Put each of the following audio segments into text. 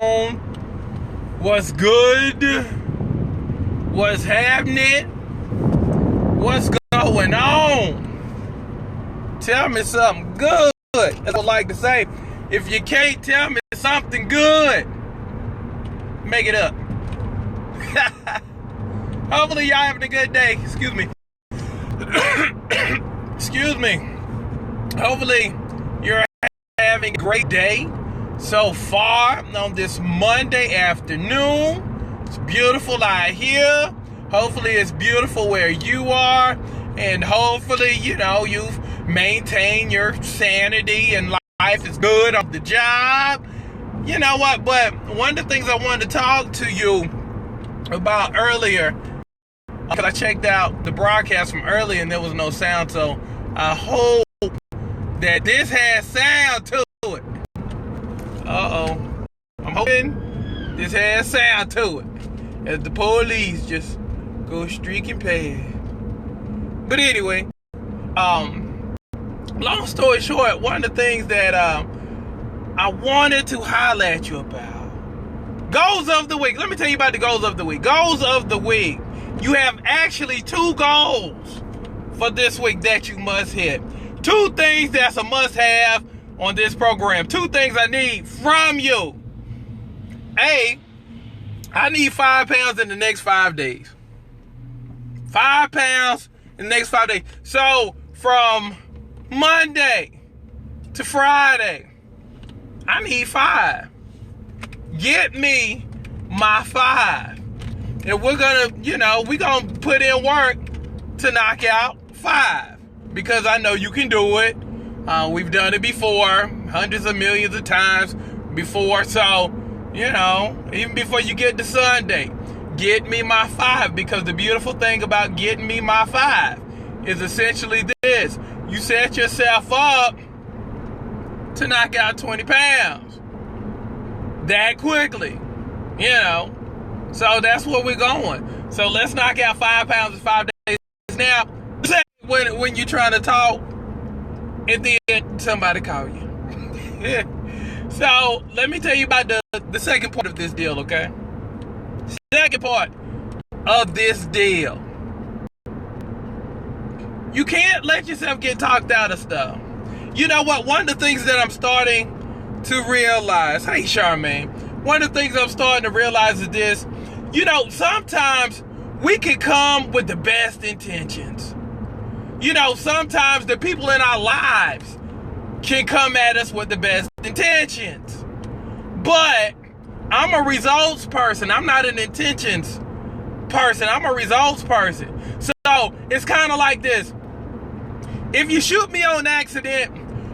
What's good? What's happening? What's going on? Tell me something good. As I like to say, if you can't tell me something good, make it up. Hopefully y'all having a good day. Excuse me. Excuse me. Hopefully you're having a great day so far on this Monday afternoon. It's beautiful out here. Hopefully it's beautiful where you are. And hopefully, you've maintained your sanity and life is good on the job. You know what? But one of the things I wanted to talk to you about earlier, because I checked out the broadcast from earlier and there was no sound, so I hope that this has sound to it. I'm hoping this has sound to it as the police just go streaking past. But anyway, long story short, one of the things that I wanted to highlight you about, goals of the week. Let me tell you about the goals of the week. Goals of the week. You have actually 2 goals for this week that you must hit. 2 things that's a must-have on this program. 2 things I need from you. A, I need 5 pounds in the next 5 days. 5 pounds in the next 5 days. So from Monday to Friday, I need 5. Get me my 5. And we're gonna put in work to knock out 5. Because I know you can do it. We've done it before, hundreds of millions of times before. So, even before you get to Sunday, get me my 5. Because the beautiful thing about getting me my 5 is essentially this. You set yourself up to knock out 20 pounds that quickly, So that's where we're going. So let's knock out 5 pounds in 5 days. Now, when you're trying to talk and then somebody call you. So let me tell you about the second part of this deal, okay? Second part of this deal. You can't let yourself get talked out of stuff. You know what? One of the things that I'm starting to realize, hey Charmaine, one of the things I'm starting to realize is this, sometimes we can come with the best intentions. Sometimes the people in our lives can come at us with the best intentions. But I'm a results person. I'm not an intentions person. I'm a results person. So it's kind of like this. If you shoot me on accident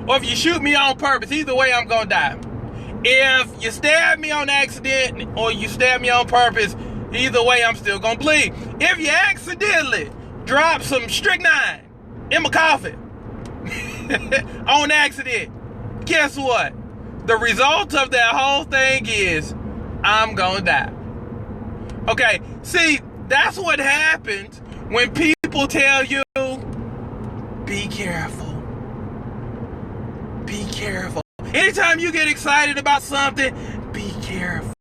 or if you shoot me on purpose, either way I'm going to die. If you stab me on accident or you stab me on purpose, either way I'm still going to bleed. If you accidentally drop some strychnine in my coffin on accident, guess what? The result of that whole thing is I'm gonna die. Okay, see, that's what happens when people tell you, be careful. Be careful. Anytime you get excited about something, be careful.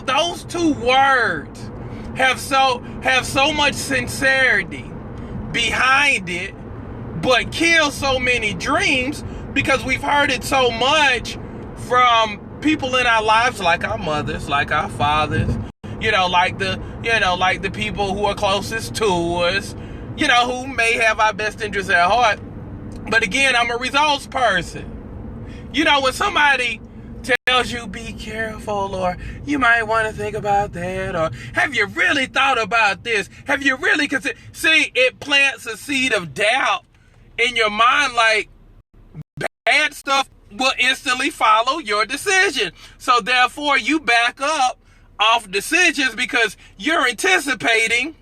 Those 2 words have so much sincerity behind it, but kill so many dreams because we've heard it so much from people in our lives, like our mothers, like our fathers, like the people who are closest to us, who may have our best interests at heart. But again, I'm a results person. When somebody tells you be careful, or you might want to think about that, or have you really thought about this? Have you really considered? See, it plants a seed of doubt in your mind, like bad stuff will instantly follow your decision. So therefore, you back up off decisions because you're anticipating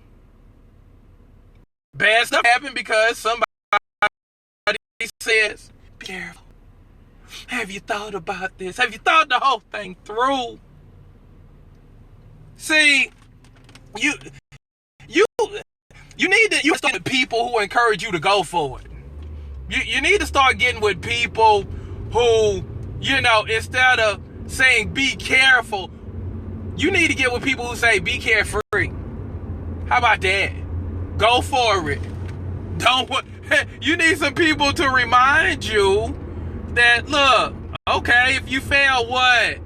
bad stuff happen because somebody says, be careful. Have you thought about this? Have you thought the whole thing through? See, you need to start with people who encourage you to go for it. You need to start getting with people who Instead of saying be careful, you need to get with people who say be carefree. How about that? Go for it. You need some people to remind you that, look, okay, if you fail, what?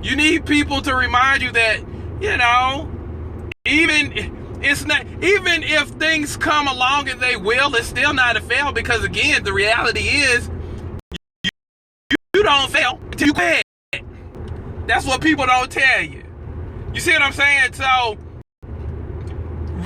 You need people to remind you that, even if things come along, and they will, it's still not a fail, because again, the reality is you don't fail until you quit. That's what people don't tell you. You see what I'm saying? So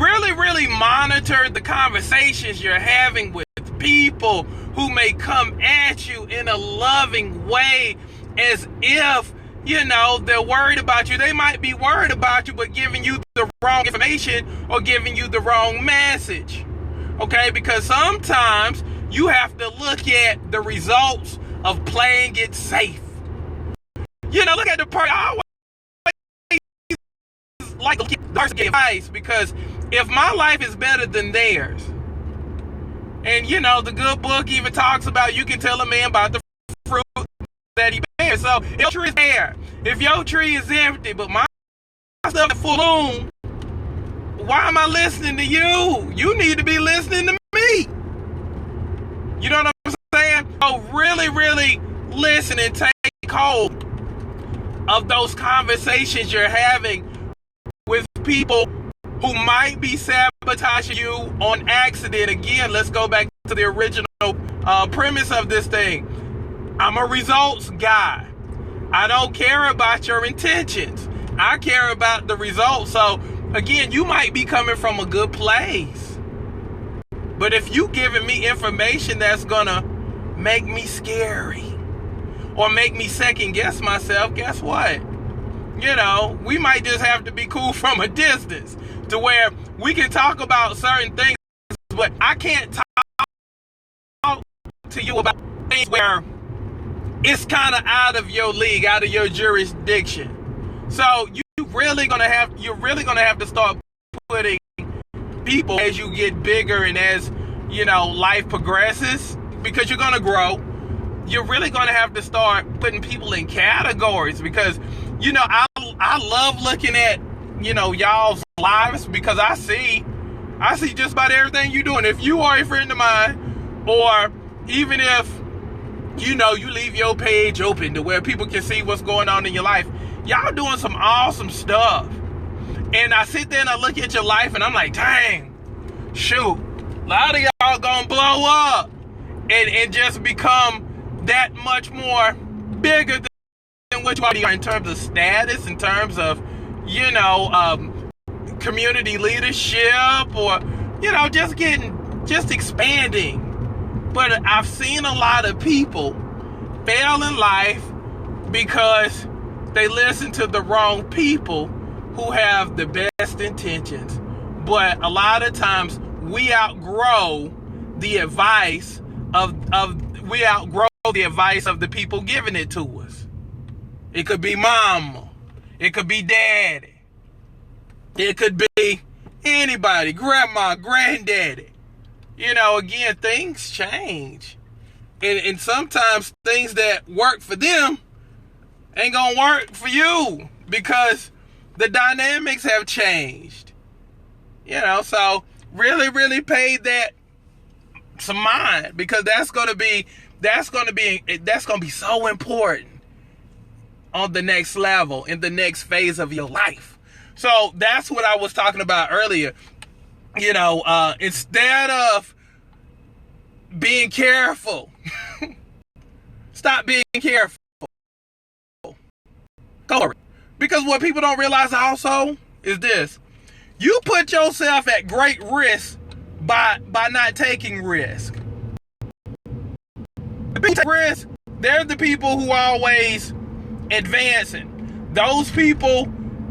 really, really monitor the conversations you're having with people who may come at you in a loving way, as if, they're worried about you. They might be worried about you, but giving you the wrong information or giving you the wrong message. Okay? Because sometimes you have to look at the results of playing it safe. Look at the part. I always like to give advice, because if my life is better than theirs, and the good book even talks about you can tell a man about the fruit that he bears. So if your tree is bare, if your tree is empty, but my stuff is full bloom, why am I listening to you? You need to be listening to me. You know what I'm saying? So really, really listen and take hold of those conversations you're having with people who might be sabotaging you on accident. Again, let's go back to the original premise of this thing. I'm a results guy. I don't care about your intentions. I care about the results. So again, you might be coming from a good place, but if you giving me information that's gonna make me scary or make me second guess myself, guess what? We might just have to be cool from a distance, to where we can talk about certain things, but I can't talk to you about things where it's kind of out of your league, out of your jurisdiction. So you're really gonna have to start putting people, as you get bigger and as life progresses, because you're gonna grow. You're really gonna have to start putting people in categories, because I love looking at y'all's lives, because I see just about everything you're doing. If you are a friend of mine, or even if you leave your page open to where people can see what's going on in your life, y'all doing some awesome stuff. And I sit there and I look at your life and I'm like, dang, shoot, a lot of y'all gonna blow up and just become that much more bigger than what you are in terms of status, in terms of community leadership, or just expanding. But I've seen a lot of people fail in life because they listen to the wrong people who have the best intentions. But a lot of times we outgrow the advice of the people giving it to us. It could be mama, it could be daddy, it could be anybody, grandma, granddaddy. Again, things change. And sometimes things that work for them ain't gonna work for you, because the dynamics have changed. So really, really pay that some mind, because that's gonna be so important on the next level, in the next phase of your life. So that's what I was talking about earlier. Instead of being careful, stop being careful. Because what people don't realize also is this: you put yourself at great risk by not taking risk. The people take risk, they're the people who are always advancing. Those people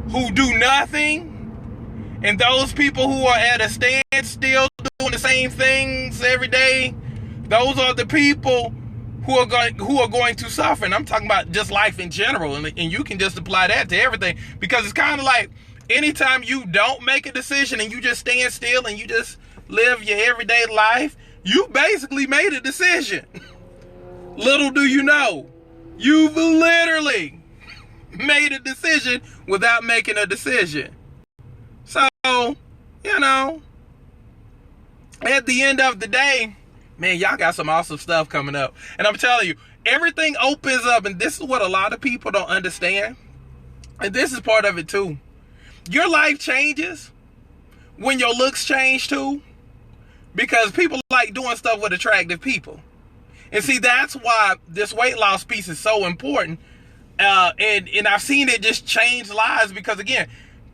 who do nothing, and those people who are at a standstill doing the same things every day, those are the people who are going to suffer. And I'm talking about just life in general, and you can just apply that to everything, because it's kind of like anytime you don't make a decision and you just stand still and you just live your everyday life, you basically made a decision. Little do you know, You've literally made a decision without making a decision. So, you know, at the end of the day, man, y'all got some awesome stuff coming up. And I'm telling you, everything opens up, and this is what a lot of people don't understand. And this is part of it too. Your life changes when your looks change too, because people like doing stuff with attractive people. And see, that's why this weight loss piece is so important. And I've seen it just change lives, because again,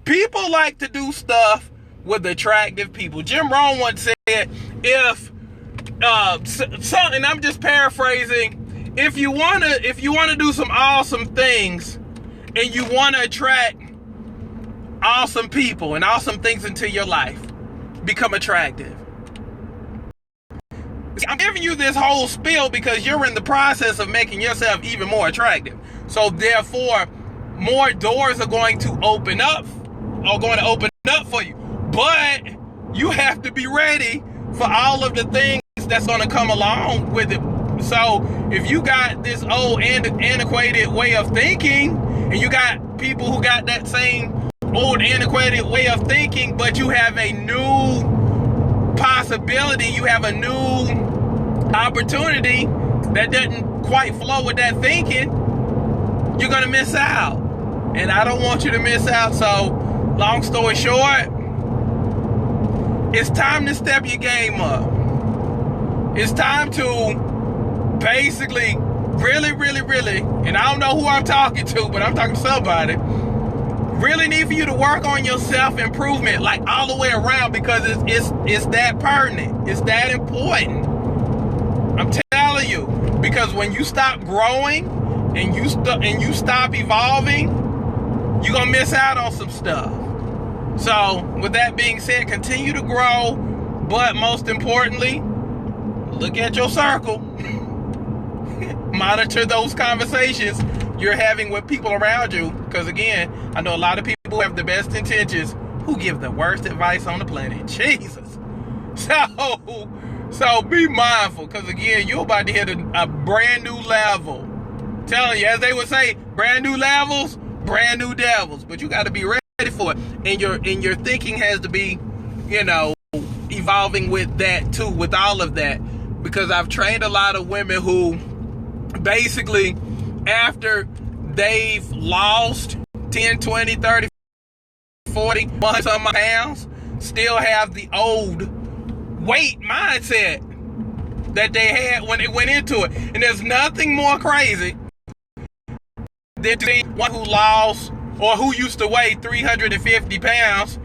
people like to do stuff with attractive people. Jim Rohn once said, if and I'm just paraphrasing, if you wanna do some awesome things and you wanna attract awesome people and awesome things into your life, become attractive. I'm giving you this whole spiel because you're in the process of making yourself even more attractive. So therefore, more doors are going to open up for you. But you have to be ready for all of the things that's going to come along with it. So if you got this old antiquated way of thinking, and you got people who got that same old antiquated way of thinking, but you have a new possibility, you have a new opportunity that doesn't quite flow with that thinking, you're gonna miss out. And I don't want you to miss out. So long story short, it's time to step your game up. It's time to basically really, and I don't know who I'm talking to, but I'm talking to somebody, really need for you to work on your self-improvement, like all the way around, because it's that pertinent. It's that important. I'm telling you, because when you stop growing and you stop evolving, you're gonna miss out on some stuff. So with that being said, continue to grow, but most importantly, look at your circle. Monitor those conversations you're having with people around you, because again, I know a lot of people who have the best intentions who give the worst advice on the planet. Jesus. So be mindful, because again, you're about to hit a brand new level. Telling you, as they would say, brand new levels, brand new devils. But you got to be ready for it, and your thinking has to be, evolving with that too, with all of that. Because I've trained a lot of women who basically, after they've lost 10, 20, 30, 40, 100 some pounds, still have the old weight mindset that they had when they went into it. And there's nothing more crazy than to see one who lost, or who used to weigh 350 pounds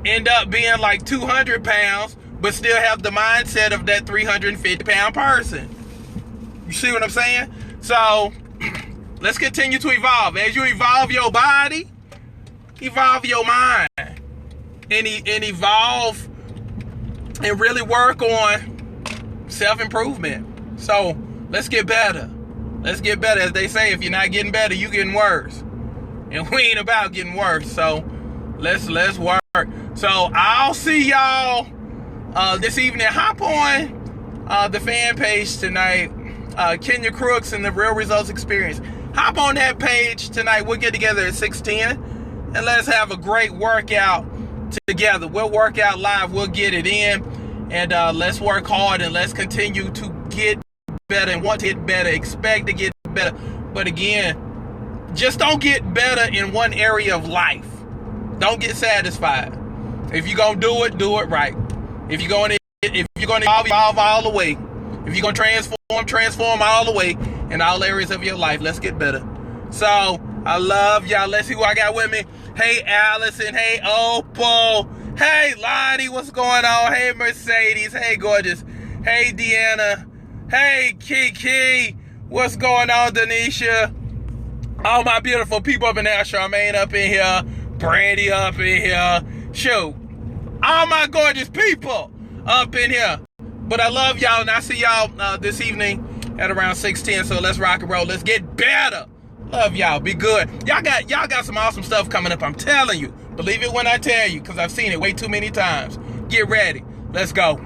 end up being like 200 pounds, but still have the mindset of that 350 pound person. You see what I'm saying? So let's continue to evolve. As you evolve your body, evolve your mind, and evolve and really work on self-improvement. So let's get better. Let's get better. As they say, if you're not getting better, you're getting worse. And we ain't about getting worse. So let's work. So I'll see y'all this evening. Hop on the fan page tonight, Kenya Crooks and the Real Results Experience. Hop on that page tonight. We'll get together at 6:10 and let's have a great workout together. We'll work out live. We'll get it in, and let's work hard, and let's continue to get better and want to get better. Expect to get better. But again, just don't get better in one area of life. Don't get satisfied. If you're gonna do it right. If you're gonna evolve all the way. If you're gonna transform all the way in all areas of your life. Let's get better. So I love y'all. Let's see who I got with me. Hey Allison. Hey Opal. Hey Lonnie. What's going on? Hey Mercedes. Hey Gorgeous. Hey Deanna. Hey Kiki. What's going on, Denisha? All my beautiful people up in there. Charmaine up in here. Brandy up in here. Shoot. All my gorgeous people up in here. But I love y'all, and I see y'all this evening at around 6:10. So let's rock and roll. Let's get better. Love y'all. Be good. Y'all got some awesome stuff coming up. I'm telling you. Believe it when I tell you, because I've seen it way too many times. Get ready. Let's go.